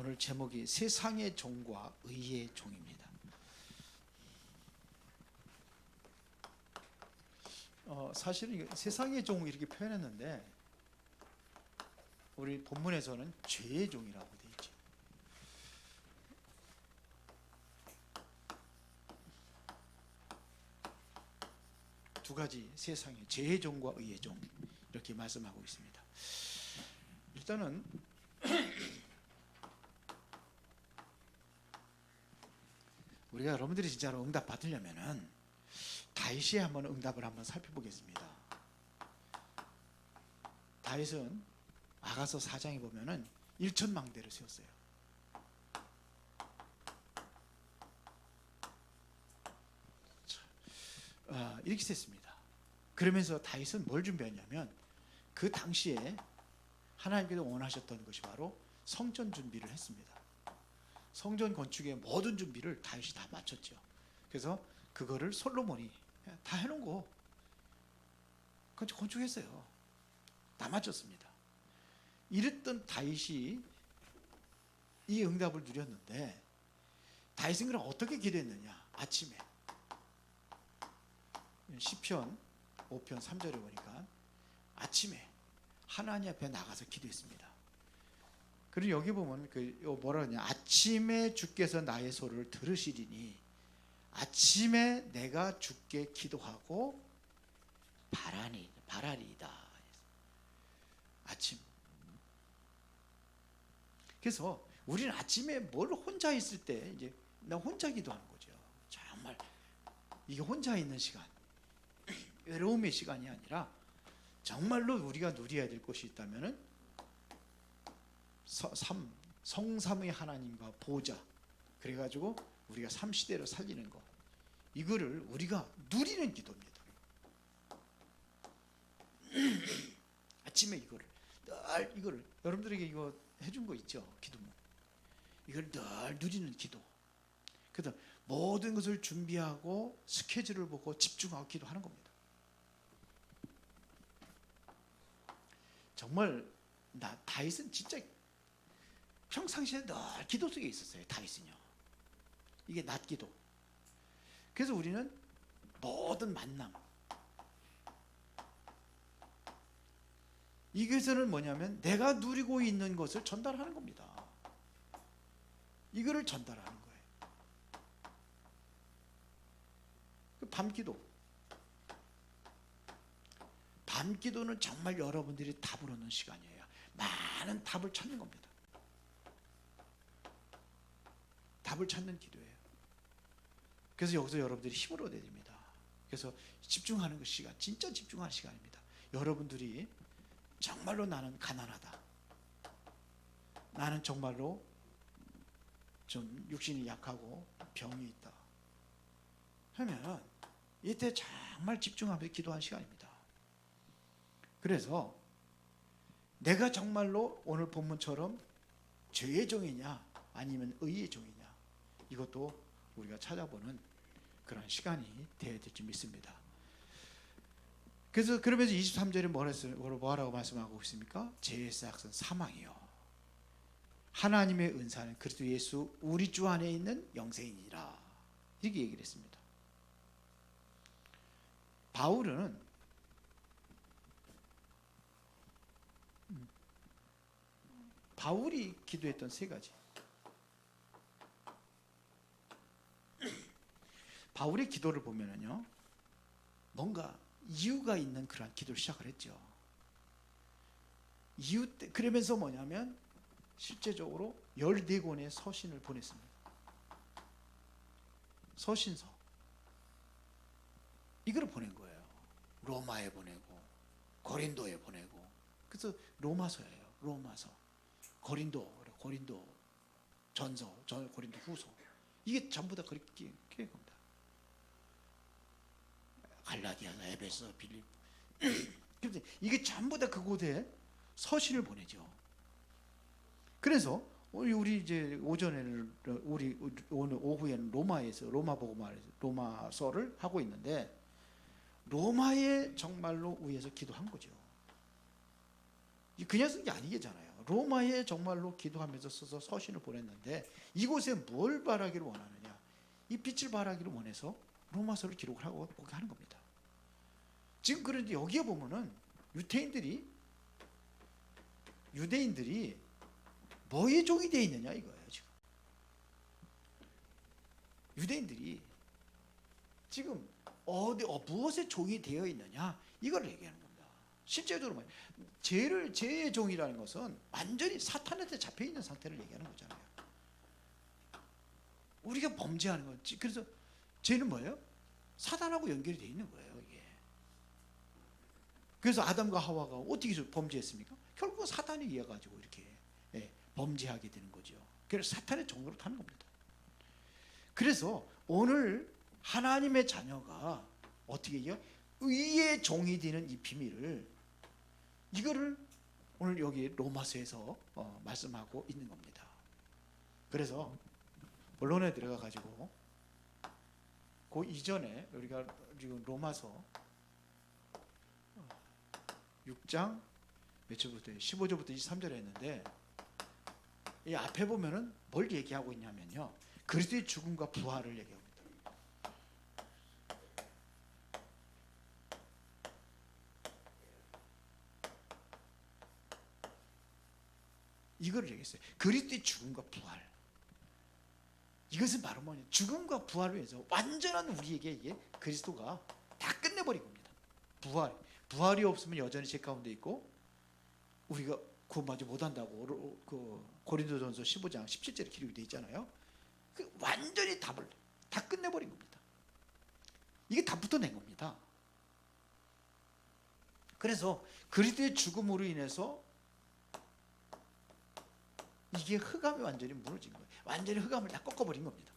오늘 제목이 세상의 종과 의의 종입니다. 사실은 세상의 종 이렇게 표현했는데 우리 본문에서는 죄의 종이라고 되어 있죠. 두 가지 세상의 죄의 종과 의의 종 이렇게 말씀하고 있습니다. 일단은 우리가 여러분들이 진짜로 응답 받으려면은 다윗이 한번 응답을 한번 살펴보겠습니다. 다윗은 아가서 4장에 보면은 1,000망대를 세웠어요. 이렇게 세웠습니다. 그러면서 다윗은 뭘 준비했냐면 그 당시에 하나님께서 원하셨던 것이 바로 성전 준비를 했습니다. 성전 건축의 모든 준비를 다윗이 다 마쳤죠. 그래서 그거를 솔로몬이 다 해놓은 거 건축했어요. 다 마쳤습니다. 이랬던 다윗이 이 응답을 누렸는데 다윗은 그럼 어떻게 기도했느냐? 아침에 시편 5편 3절에 보니까 아침에 하나님 앞에 나가서 기도했습니다. 그리고 여기 보면 뭐라 그러냐? 아침에 주께서 나의 소리를 들으시리니 아침에 내가 주께 기도하고 바라리이다. 아침. 그래서 우리는 아침에 뭘 혼자 있을 때 이제 나 혼자 기도하는 거죠. 정말 이게 혼자 있는 시간, 외로움의 시간이 아니라 정말로 우리가 누려야 될 것이 있다면은 성삼의 하나님과 보좌, 그래가지고 우리가 삼시대로 살리는 거, 이거를 우리가 누리는 기도입니다. 아침에 이거를 여러분들에게 이거 해준 거 있죠? 기도문. 이걸 늘 누리는 기도. 그래서 모든 것을 준비하고 스케줄을 보고 집중하고 기도하는 겁니다. 정말 다윗은 진짜 평상시에 늘 기도 속에 있었어요. 다윗은요. 이게 낮기도. 그래서 우리는 모든 만남, 이것은 뭐냐면 내가 누리고 있는 것을 전달하는 겁니다. 이거를 전달하는 거예요. 밤기도는 정말 여러분들이 답을 얻는 시간이에요. 많은 답을 찾는 겁니다. 답을 찾는 기도예요. 그래서 여기서 여러분들이 힘을 얻어야 됩니다. 그래서 집중하는 그 시간, 진짜 집중하는 시간입니다. 여러분들이 정말로 나는 가난하다, 나는 정말로 좀 육신이 약하고 병이 있다 하면 이때 정말 집중하면서 기도하는 시간입니다. 그래서 내가 정말로 오늘 본문처럼 죄의 종이냐 아니면 의의 종이냐, 이것도 우리가 찾아보는 그런 시간이 되어야 될 줄 믿습니다. 그래서 그러면서 23절에 뭐라고 말씀하고 있습니까? 죄의 싹은 사망이요, 하나님의 은사는 그리스도 예수 우리 주 안에 있는 영생이니라, 이렇게 얘기를 했습니다. 바울이 기도했던 세 가지. 바울의 기도를 보면은요, 뭔가 이유가 있는 그런 기도를 시작을 했죠. 그러면서 뭐냐면 실제적으로 14권의 서신을 보냈습니다. 서신서. 이거를 보낸 거예요. 로마에 보내고 고린도에 보내고. 그래서 로마서예요. 로마서, 고린도 전서, 고린도 후서. 이게 전부 다 그렇게 겁니다. 갈라디아서, 에베소, 빌립. 그런데 이게 전부 다 그곳에 서신을 보내죠. 그래서 우리 이제 오전에는 오늘 오후에는 로마에서 로마서를 하고 있는데 로마에 정말로 위해서 기도한 거죠. 그냥 쓴 게 아니겠잖아요. 로마에 정말로 기도하면서 써서 서신을 보냈는데 이곳에 뭘 바라기를 원하느냐, 이 빛을 바라기를 원해서 로마서를 기록을 하고 보게 하는 겁니다. 지금 그런데 여기에 보면은 유대인들이 뭐의 종이 되어 있느냐 이거예요. 지금 유대인들이 지금 무엇의 종이 되어 있느냐 이걸 얘기하는 겁니다. 실제적으로 죄의 종이라는 것은 완전히 사탄한테 잡혀 있는 상태를 얘기하는 거잖아요. 우리가 범죄하는 거지. 그래서 죄는 뭐예요? 사탄하고 연결이 되어 있는 거예요, 이게. 그래서 아담과 하와가 어떻게 범죄했습니까? 결국은 사탄에 의해 가지고 이렇게 범죄하게 되는 거죠. 그래서 사탄의 종으로 타는 겁니다. 그래서 오늘 하나님의 자녀가 어떻게 해요? 의의 종이 되는 이 비밀을, 이거를 오늘 여기 로마서에서 말씀하고 있는 겁니다. 그래서 본론에 들어가 가지고 그 이전에 우리가 지금 로마서 6장 몇 절부터 15절부터 23절에 했는데, 이 앞에 보면은 뭘 얘기하고 있냐면요, 그리스도의 죽음과 부활을 얘기합니다. 이거를 얘기했어요. 그리스도의 죽음과 부활. 이것은 바로 뭐냐, 죽음과 부활을 위해서 완전한 우리에게 이게 그리스도가 다 끝내버린 겁니다. 부활이 없으면 여전히 죄 가운데 있고 우리가 구원받지 못한다고 그 고린도전서 15장 17절에 기록이 되어 있잖아요. 그 완전히 다 끝내버린 겁니다. 이게 다 붙어낸 겁니다. 그래서 그리스도의 죽음으로 인해서 이게 흑암이 완전히 무너진 거예요. 완전히 흑암을 다 꺾어버린 겁니다.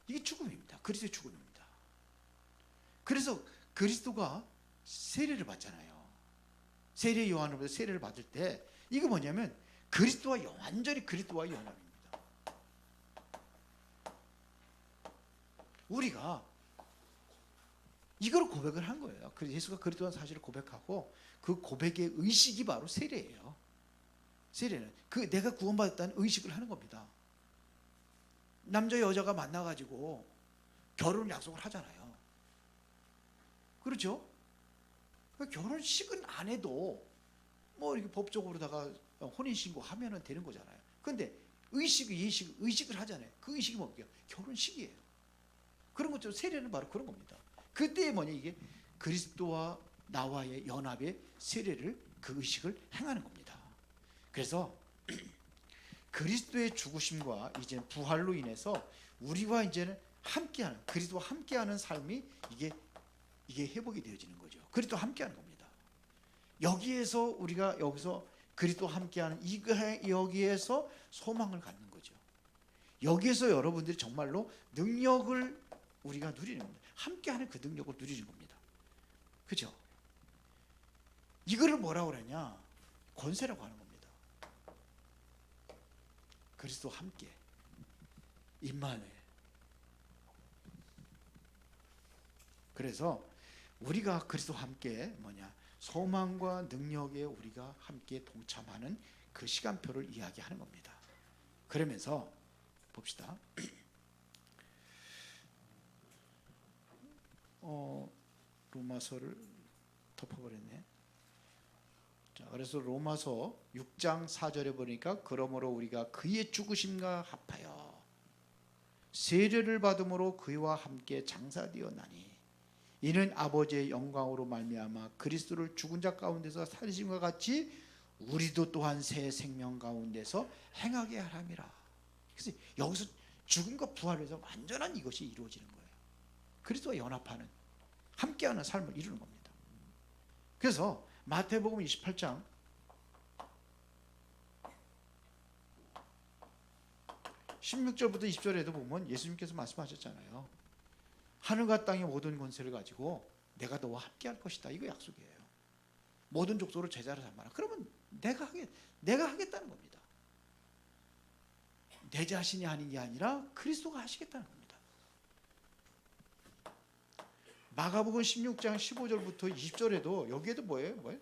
이게 죽음입니다. 그리스도의 죽음입니다. 그래서 그리스도가 세례를 받잖아요. 세례 요한으로부터 세례를 받을 때 이거 뭐냐면 완전히 그리스도와의 연합입니다. 우리가 이걸 고백을 한 거예요. 예수가 그리스도라는 사실을 고백하고 그 고백의 의식이 바로 세례예요. 세례는 내가 구원받았다는 의식을 하는 겁니다. 남자 여자가 만나가지고 결혼 약속을 하잖아요. 그렇죠? 결혼식은 안 해도 뭐 이렇게 법적으로다가 혼인신고 하면은 되는 거잖아요. 그런데 의식을 하잖아요. 그 의식이 뭡니까? 결혼식이에요. 그런 것처럼 세례는 바로 그런 겁니다. 그때 뭐냐, 이게 그리스도와 나와의 연합의 세례를, 그 의식을 행하는 겁니다. 그래서 그리스도의 죽으심과 이제 부활로 인해서 우리와 이제는 함께하는, 그리스도와 함께하는 삶이 이게 회복이 되어지는 거죠. 그리스도와 함께하는 겁니다. 여기서 그리스도와 함께하는 여기에서 소망을 갖는 거죠. 여기에서 여러분들이 정말로 능력을 우리가 누리는 겁니다. 함께하는 그 능력을 누리는 겁니다. 그죠? 이거를 뭐라고 그러냐? 권세라고 하는 겁니다. 그리스도와 함께, 임마누엘. 그래서 우리가 그리스도와 함께 소망과 능력에 우리가 함께 동참하는 그 시간표를 이야기하는 겁니다. 그러면서 봅시다. 로마서를 덮어버렸네. 자, 그래서 로마서 6장 4절에 보니까, 그러므로 우리가 그의 죽으심과 합하여 세례를 받음으로 그와 함께 장사되었나니, 이는 아버지의 영광으로 말미암아 그리스도를 죽은 자 가운데서 살리심과 같이 우리도 또한 새 생명 가운데서 행하게 하람이라. 그래서 여기서 죽음과 부활에서 완전한 이것이 이루어지는 거예요. 그리스도와 연합하는, 함께하는 삶을 이루는 겁니다. 그래서 마태복음 28장 16절부터 20절에도 보면 예수님께서 말씀하셨잖아요. 하늘과 땅의 모든 권세를 가지고 내가 너와 함께할 것이다. 이거 약속이에요. 모든 족속으로 제자를 삼아라. 그러면 내가 하겠다는 겁니다. 내 자신이 하는 게 아니라 그리스도가 하시겠다는 겁니다. 마가복음 16장 15절부터 20절에도 여기에도 뭐예요?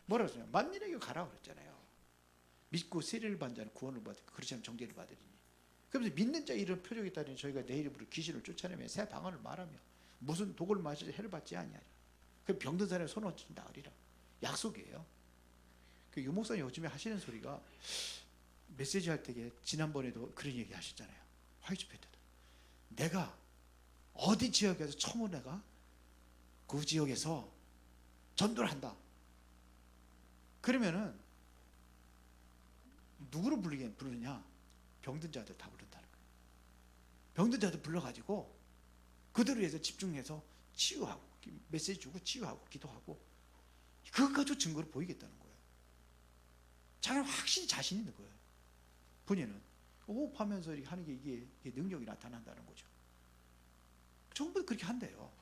뭐라 그러냐? 만민에게 가라 그랬잖아요. 믿고 세례를 받는 자는 구원을 받고 그렇지 않으면 정죄를 받으리니. 그러면서 믿는 자 이런 표적이 있다니 저희가 내 이름으로 귀신을 쫓아내며 새 방언을 말하며 무슨 독을 마시지 해를 받지 아니하리라. 그 병든 사람의 손 얹힌 나으리라. 약속이에요. 그 유목사님 요즘에 하시는 소리가 메시지 할 때에 지난번에도 그런 얘기 하셨잖아요. 화요 집회 때도 내가 어디 지역에서 처음으로 내가 그 지역에서 전도를 한다. 그러면은 누구를 부르느냐? 병든 자들 다 부른다는 거예요. 병든 자들 불러가지고 그들을 위해서 집중해서 치유하고 메시지 주고 치유하고 기도하고 그것 가지고 증거를 보이겠다는 거예요. 자기는 확실히 자신 있는 거예요. 본인은 호흡하면서 이렇게 하는 게 이게 능력이 나타난다는 거죠. 전부 그렇게 한대요.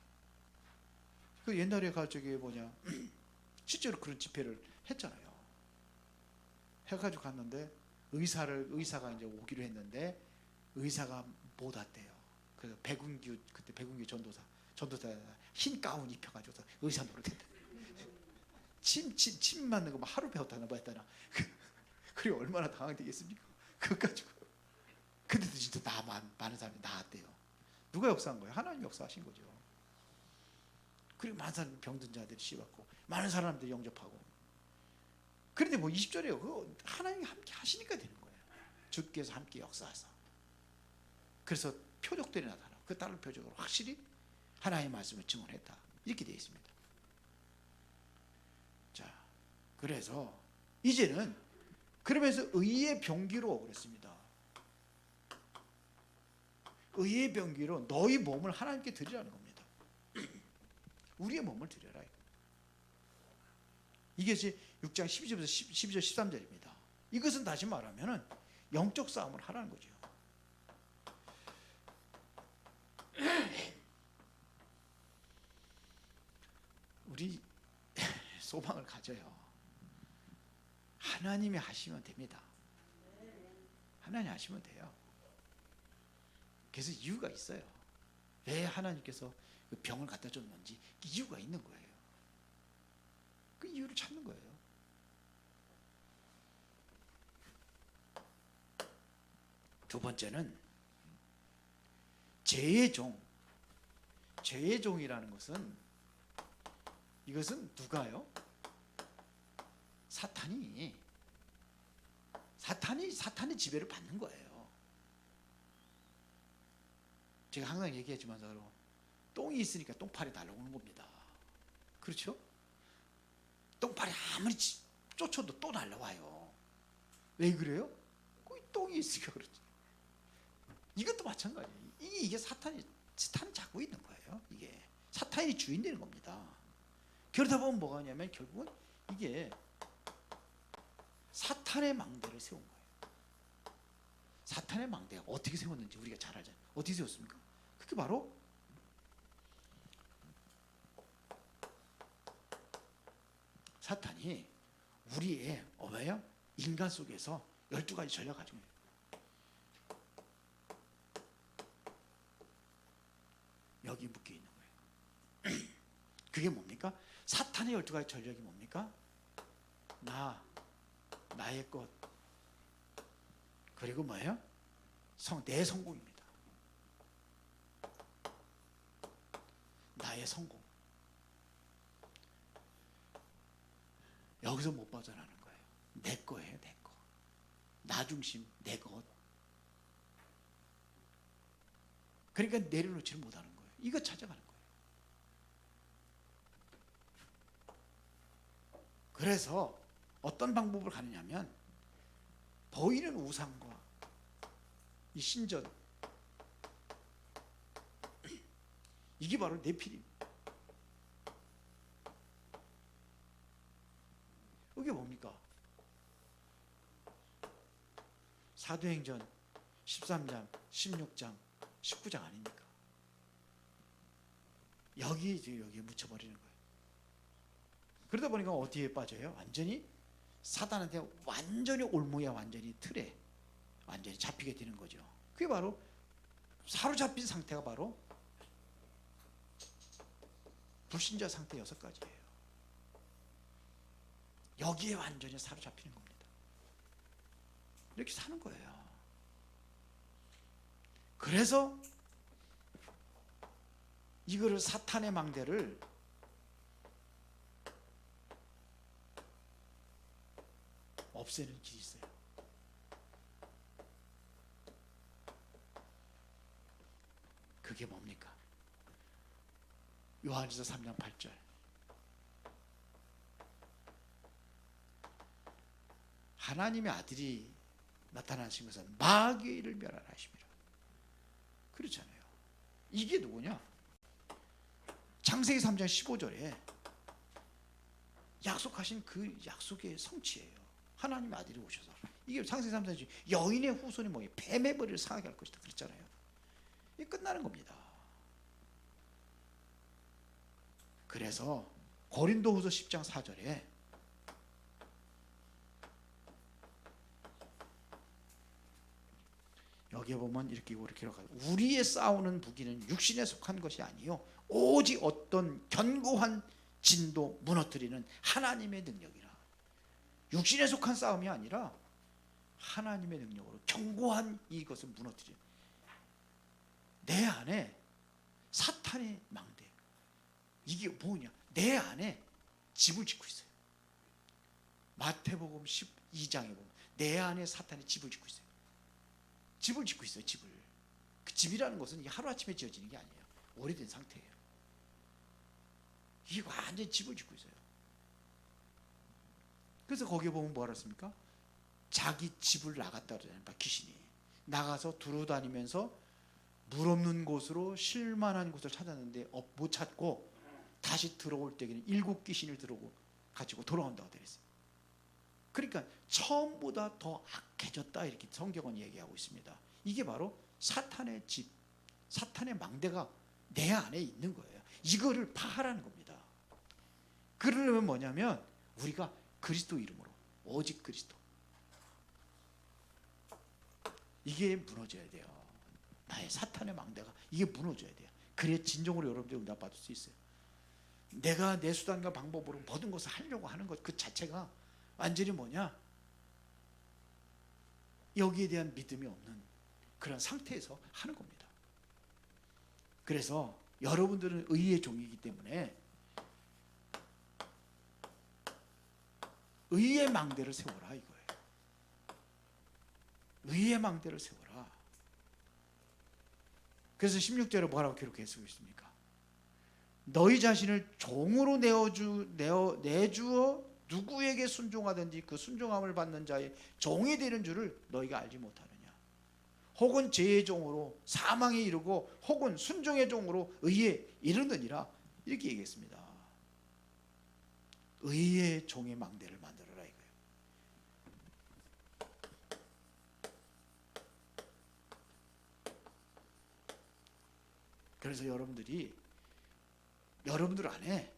그 옛날에 저기 실제로 그런 집회를 했잖아요. 해가지고 갔는데 의사가 이제 오기로 했는데 의사가 못 왔대요. 그래서 그때 백운규 전도사 흰 가운 입혀가지고 의사 노릇했대. 침 맞는 거 막 하루 배웠다나 뭐 했다나. 그리고 얼마나 당황되겠습니까? 그거 가지고. 근데도 진짜 많은 사람이 나았대요. 누가 역사한 거예요? 하나님 역사하신 거죠. 그리고 많은 사람 병든 자들이 씌웠고 많은 사람들이 영접하고. 그런데 20절에요. 그거 하나님이 함께 하시니까 되는 거예요. 주께서 함께 역사하사. 그래서 표적들이 나타나고 그 다른 표적으로 확실히 하나님의 말씀을 증언했다. 이렇게 되어 있습니다. 자, 그래서 이제는 그러면서 의의 병기로 그랬습니다. 의의 병기로 너희 몸을 하나님께 드리라는 겁니다. 우리의 몸을 드려라. 이게 6장 12절에서 12절 13절입니다. 이것은 다시 말하면 영적 싸움을 하라는 거죠. 우리 소망을 가져요. 하나님이 하시면 됩니다. 하나님 하시면 돼요. 그래서 이유가 있어요. 왜 하나님께서 그 병을 갖다 줬는지 이유가 있는 거예요. 그 이유를 찾는 거예요. 두 번째는 죄의 종. 죄의 종이라는 것은 이것은 누가요? 사탄이 지배를 받는 거예요. 제가 항상 얘기하지만 똥이 있으니까 똥파리 날아오는 겁니다. 그렇죠? 똥파리 아무리 쫓아도 또 날아와요. 왜 그래요? 똥이 있으니까 그렇지. 이것도 마찬가지예요. 이게 사탄이 잡고 있는 거예요. 이게 사탄이 주인 되는 겁니다. 그러다 보면 뭐가 하냐면 결국은 이게 사탄의 망대를 세운 거예요. 사탄의 망대가 어떻게 세웠는지 우리가 잘 알잖아요. 어떻게 세웠습니까? 그게 바로 사탄이 우리의 인간 속에서 12가지 전략 가지고 있어요. 여기 묶여 있는 거예요. 그게 뭡니까? 사탄의 12가지 전략이 뭡니까? 나의 것, 그리고 내 성공입니다. 나의 성공. 여기서 못 빠져나가는 거예요. 내 거예요, 내 거. 나 중심, 내 것. 그러니까 내려놓지를 못하는 거예요. 이거 찾아가는 거예요. 그래서 어떤 방법을 가느냐면 보이는 우상과 이 신전, 이게 바로 네피림. 이게 뭡니까? 사도행전 13장, 16장, 19장 아닙니까? 여기에 묻혀버리는 거예요. 그러다 보니까 어디에 빠져요? 완전히 사단한테 완전히 올무야, 완전히 틀에 완전히 잡히게 되는 거죠. 그게 바로 사로잡힌 상태가 바로 불신자 상태 6가지예요. 여기에 완전히 사로잡히는 겁니다. 이렇게 사는 거예요. 그래서 이거를, 사탄의 망대를 없애는 길이 있어요. 그게 뭡니까? 요한일서 3장 8절. 하나님의 아들이 나타나신 것은 마귀의 일을 멸하라 하심이라. 그렇잖아요. 이게 누구냐? 창세기 3장 15절에 약속하신 그 약속의 성취예요. 하나님의 아들이 오셔서. 이게 창세기 3장 여인의 후손이 뭐예요? 뱀의 머리를 상하게 할 것이다 그랬잖아요. 이게 끝나는 겁니다. 그래서 고린도후서 10장 4절에 여기에 보면 이렇게 기록하죠. 우리의 싸우는 무기는 육신에 속한 것이 아니요 오직 어떤 견고한 진도 무너뜨리는 하나님의 능력이라. 육신에 속한 싸움이 아니라 하나님의 능력으로 견고한 이것을 무너뜨리는. 내 안에 사탄의 망대, 이게 뭐냐? 내 안에 집을 짓고 있어요. 마태복음 12장에 보면 내 안에 사탄이 집을 짓고 있어요. 집을 짓고 있어요. 집을. 그 집이라는 것은 하루아침에 지어지는 게 아니에요. 오래된 상태예요. 이게 완전히 집을 짓고 있어요. 그래서 거기에 보면 뭐라 했습니까? 자기 집을 나갔다 그러잖아요. 귀신이 나가서 두루다니면서 물 없는 곳으로 쉴만한 곳을 찾았는데 못 찾고 다시 들어올 때에는 7 귀신을 들어오고 가지고 돌아온다고 되어 있어요. 그러니까 처음보다 더 악해졌다 이렇게 성경은 얘기하고 있습니다. 이게 바로 사탄의 집, 사탄의 망대가 내 안에 있는 거예요. 이거를 파하라는 겁니다. 그러려면 뭐냐면 우리가 그리스도 이름으로, 오직 그리스도, 이게 무너져야 돼요. 나의 사탄의 망대가 이게 무너져야 돼요. 그래야 진정으로 여러분들이 응답받을 수 있어요. 내가 내 수단과 방법으로 모든 것을 하려고 하는 것 그 자체가 완전히 뭐냐? 여기에 대한 믿음이 없는 그런 상태에서 하는 겁니다. 그래서 여러분들은 의의 종이기 때문에 의의 망대를 세워라 이거예요. 의의 망대를 세워라. 그래서 16절에 뭐라고 기록해서 있습니까? 너희 자신을 종으로 내주어 누구에게 순종하든지 그 순종함을 받는 자의 종이 되는 줄을 너희가 알지 못하느냐. 혹은 죄의 종으로 사망에 이르고 혹은 순종의 종으로 의에 이르느니라. 이렇게 얘기했습니다. 의의 종의 망대를 만들어라 이거예요. 그래서 여러분들 안에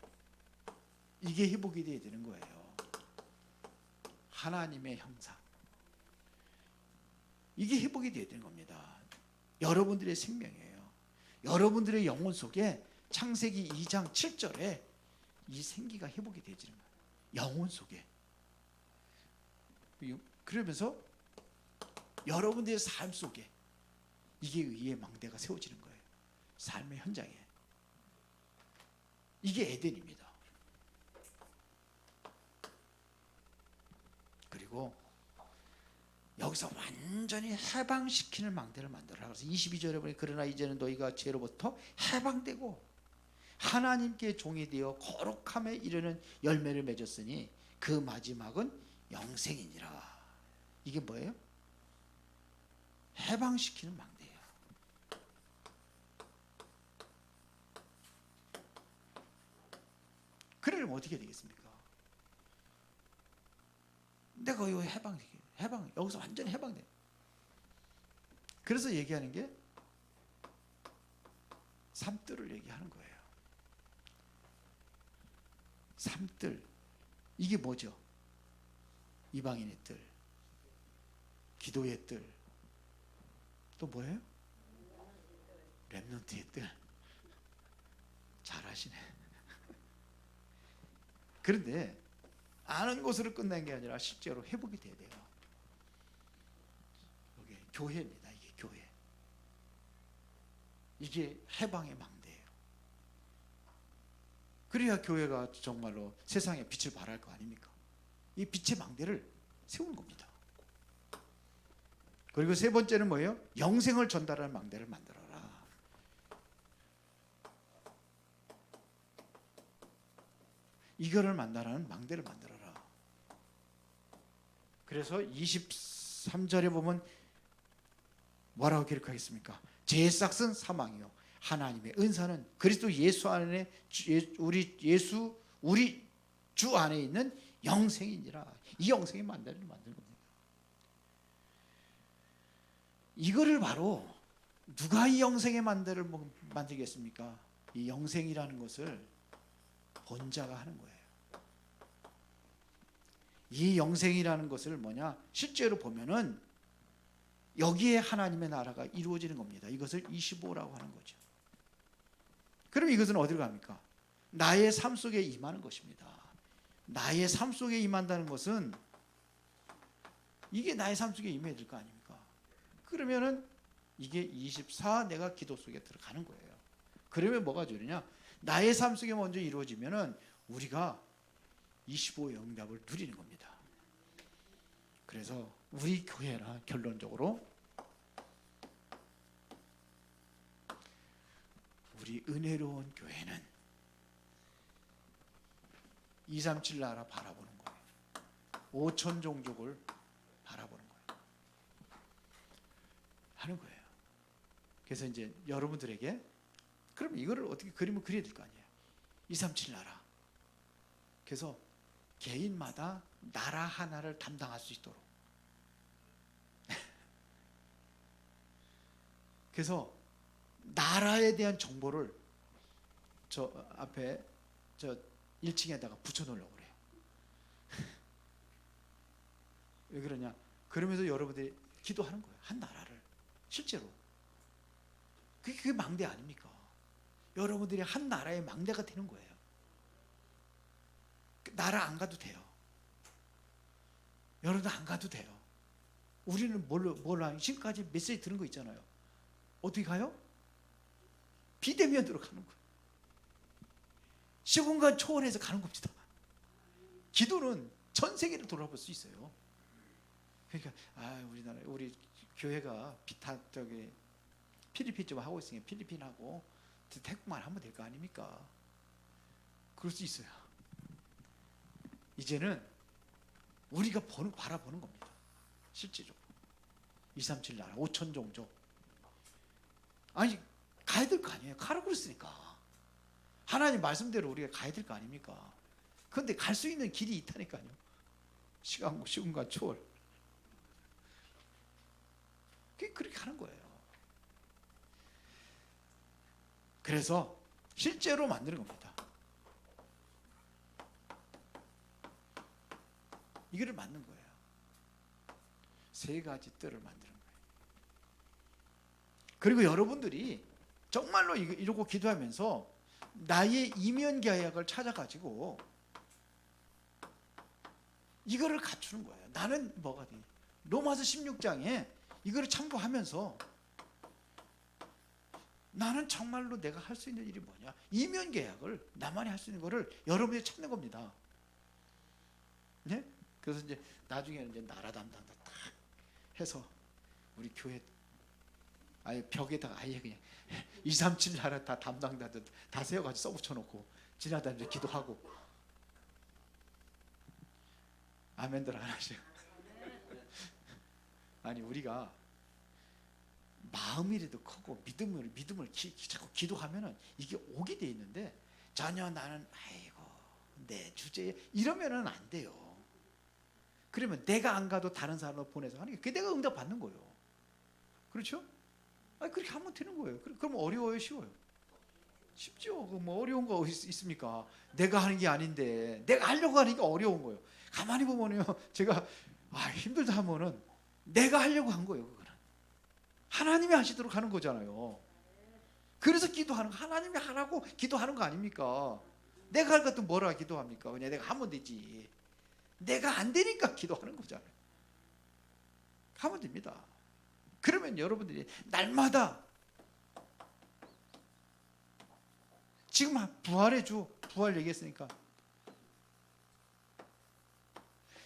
이게 회복이 돼야 되는 거예요. 하나님의 형상, 이게 회복이 돼야 되는 겁니다. 여러분들의 생명이에요. 여러분들의 영혼 속에 창세기 2장 7절에 이 생기가 회복이 되지는 거예요. 영혼 속에. 그러면서 여러분들의 삶 속에 이게 의의 망대가 세워지는 거예요. 삶의 현장에. 이게 에덴입니다. 그리고 여기서 완전히 해방시키는 망대를 만들어라. 그래서 22절에 보니 그러나 이제는 너희가 죄로부터 해방되고 하나님께 종이 되어 거룩함에 이르는 열매를 맺었으니 그 마지막은 영생이니라. 이게 뭐예요? 해방시키는 망대예요. 그러려면 어떻게 되겠습니까? 내가 이거 해방 여기서 완전히 해방돼. 그래서 얘기하는 게 삼뜰을 얘기하는 거예요. 삼뜰, 이게 뭐죠? 이방인의 뜰, 기도의 뜰, 또 뭐예요? 렘넌트의 뜰. 잘하시네. 그런데 아는 것으로 끝난 게 아니라 실제로 회복이 돼야 돼요. 이게 교회입니다. 이게 교회. 이게 해방의 망대예요. 그래야 교회가 정말로 세상에 빛을 발할 거 아닙니까? 이 빛의 망대를 세우는 겁니다. 그리고 세 번째는 뭐예요? 영생을 전달하는 망대를 만들어라. 이거를 만나라는 망대를 만들어라. 그래서 23절에 보면 뭐라고 기록하겠습니까? 제 싹은 사망이요 하나님의 은사는 그리스도 예수 안에 우리 주 안에 있는 영생이니라. 이 영생의 망대를 만든 겁니다. 이거를 바로 누가 이 영생의 망대를 만들겠습니까? 이 영생이라는 것을 본자가 하는 거예요. 이 영생이라는 것을 뭐냐? 실제로 보면은 여기에 하나님의 나라가 이루어지는 겁니다. 이것을 25라고 하는 거죠. 그럼 이것은 어디로 갑니까? 나의 삶 속에 임하는 것입니다. 나의 삶 속에 임한다는 것은 이게 나의 삶 속에 임해야 될 거 아닙니까? 그러면은 이게 24 내가 기도 속에 들어가는 거예요. 그러면 뭐가 되느냐? 나의 삶 속에 먼저 이루어지면은 우리가 25의 응답을 누리는 겁니다. 그래서 우리 교회나 결론적으로 우리 은혜로운 교회는 237 나라 바라보는 거예요. 5천 종족을 바라보는 거예요. 하는 거예요. 그래서 이제 여러분들에게 그럼 이거를 어떻게 그림을 그려야 될 거 아니에요. 237 나라. 그래서 개인마다 나라 하나를 담당할 수 있도록. 그래서 나라에 대한 정보를 저 앞에 저 1층에다가 붙여놓으려고 그래요. 왜 그러냐? 그러면서 여러분들이 기도하는 거예요. 한 나라를 실제로. 그게 망대 아닙니까? 여러분들이 한 나라의 망대가 되는 거예요. 나라 안 가도 돼요. 여러분도 안 가도 돼요. 우리는 뭘로 하냐? 지금까지 메시지 들은 거 있잖아요. 어떻게 가요? 비대면으로 가는 거예요. 시공간 초월해서 가는 겁니다. 기도는 전 세계를 돌아볼 수 있어요. 그러니까 우리나라 우리 교회가 저기 필리핀 좀 하고 있으니까 필리핀하고 태국만 하면 될 거 아닙니까? 그럴 수 있어요. 이제는 우리가 바라보는 겁니다. 실제적으로 237 나라 5천 종족. 아니 가야 될 거 아니에요. 가라고 그랬으니까. 하나님 말씀대로 우리가 가야 될 거 아닙니까? 그런데 갈 수 있는 길이 있다니까요. 시간과 초월. 그렇게 가는 거예요. 그래서 실제로 만드는 겁니다. 이거를 만든 거예요. 세 가지 뜰을 만드는 거예요. 그리고 여러분들이 정말로 이러고 기도하면서 나의 이면 계약을 찾아가지고 이거를 갖추는 거예요. 나는 뭐가 돼? 로마서 16장에 이거를 참고하면서 나는 정말로 내가 할 수 있는 일이 뭐냐? 이면 계약을 나만이 할 수 있는 거를 여러분이 찾는 겁니다. 네? 그래서 이제 나중에는 이제 나라 담당도 딱 해서 우리 교회 아예 벽에다가 아예 그냥 237 나라 다 담당자들 다 세워가지고 써붙여놓고 지나다니면서 기도하고. 아멘들 안 하셔요. 아니 우리가 마음이라도 크고 믿음을 자꾸 기도하면은 이게 오게 돼 있는데 전혀 나는 아이고 내 주제에 이러면은 안 돼요. 그러면 내가 안 가도 다른 사람을 보내서 하는 게 그게 내가 응답 받는 거예요. 그렇죠? 아니 그렇게 하면 되는 거예요. 그럼 어려워요, 쉬워요? 쉽죠. 뭐 어려운 거 있습니까? 내가 하는 게 아닌데 내가 하려고 하는 게 어려운 거예요. 가만히 보면요, 제가 힘들다 하면은 내가 하려고 한 거예요. 그거는 하나님이 하시도록 하는 거잖아요. 그래서 기도하는 거, 하나님이 하라고 기도하는 거 아닙니까? 내가 할 것도 뭐라 기도합니까? 그냥 내가 하면 되지. 내가 안 되니까 기도하는 거잖아요. 하면 됩니다. 그러면 여러분들이 날마다 지금 부활의 주, 부활 얘기했으니까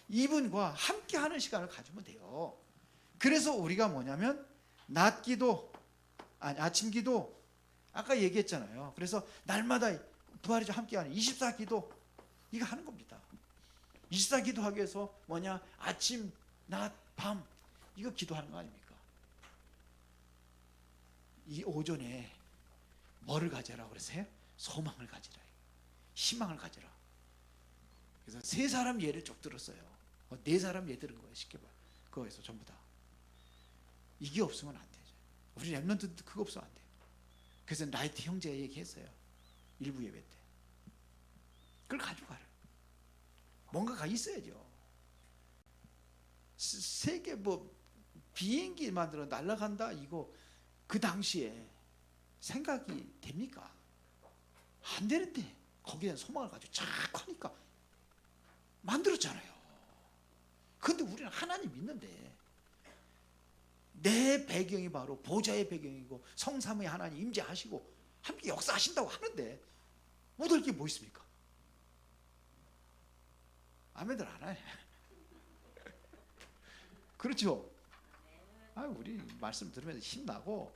이분과 함께 하는 시간을 가지면 돼요. 그래서 우리가 뭐냐면 낮 기도, 아침 기도, 아까 얘기했잖아요. 그래서 날마다 부활의 주 함께 하는 24 기도, 이거 하는 겁니다. 24 기도하기 위해서 뭐냐, 아침, 낮, 밤, 이거 기도하는 거 아닙니까? 이 오전에 뭐를 가져라 그러세요? 소망을 가지라, 희망을 가지라. 그래서 세 사람 예를 쭉 들었어요. 네 사람 예 들은 거예요. 쉽게 봐. 그거에서 전부 다. 이게 없으면 안 되죠. 우리 랩런트도 그거 없으면 안 돼요. 그래서 라이트 형제 얘기했어요. 일부 예배 때. 그걸 가지고 가라. 뭔가가 있어야죠. 세계 뭐 비행기 만들어 날아간다, 이거 그 당시에 생각이 됩니까? 안 되는데 거기에 소망을 가지고 착 하니까 만들었잖아요. 근데 우리는 하나님 믿는데 내 배경이 바로 보좌의 배경이고 성삼의 하나님 임재하시고 함께 역사하신다고 하는데 못할 게 뭐 있습니까? 아멘들 안 하네. 그렇죠? 우리 말씀 들으면서 힘나고,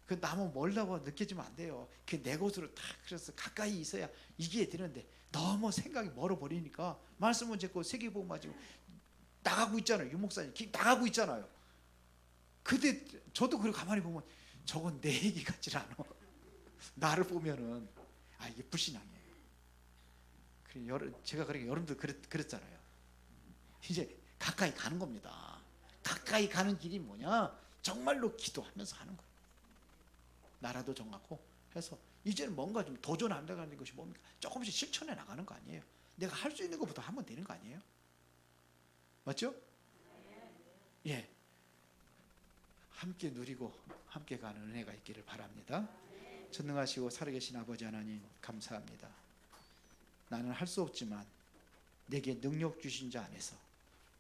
그 나무 멀다고 느껴지면 안 돼요. 그 내 곳으로 딱, 그래서 가까이 있어야 이기게 되는데 너무 생각이 멀어 버리니까 말씀은 듣고 세계복음 맞고 나가고 있잖아요. 유 목사님 나가고 있잖아요. 근데 저도 그걸 가만히 보면 저건 내 얘기 같지 않아. 나를 보면은 이게 불신앙이에요. 제가 그러니까 여러분들 그랬잖아요. 이제 가까이 가는 겁니다. 가까이 가는 길이 뭐냐? 정말로 기도하면서 하는 거예요. 나라도 정하고 해서 이제는 뭔가 좀 도전한다는 것이 뭡니까? 조금씩 실천해 나가는 거 아니에요? 내가 할 수 있는 것부터 하면 되는 거 아니에요? 맞죠? 예. 함께 누리고 함께 가는 은혜가 있기를 바랍니다. 전능하시고 살아계신 아버지 하나님, 감사합니다. 나는 할 수 없지만 내게 능력 주신 자 안에서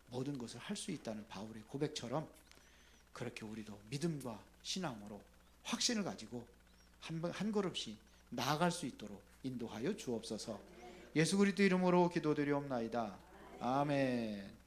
모든 것을 할 수 있다는 바울의 고백처럼 그렇게 우리도 믿음과 신앙으로 확신을 가지고 한 걸음씩 나아갈 수 있도록 인도하여 주옵소서. 예수 그리스도 이름으로 기도드리옵나이다. 아멘.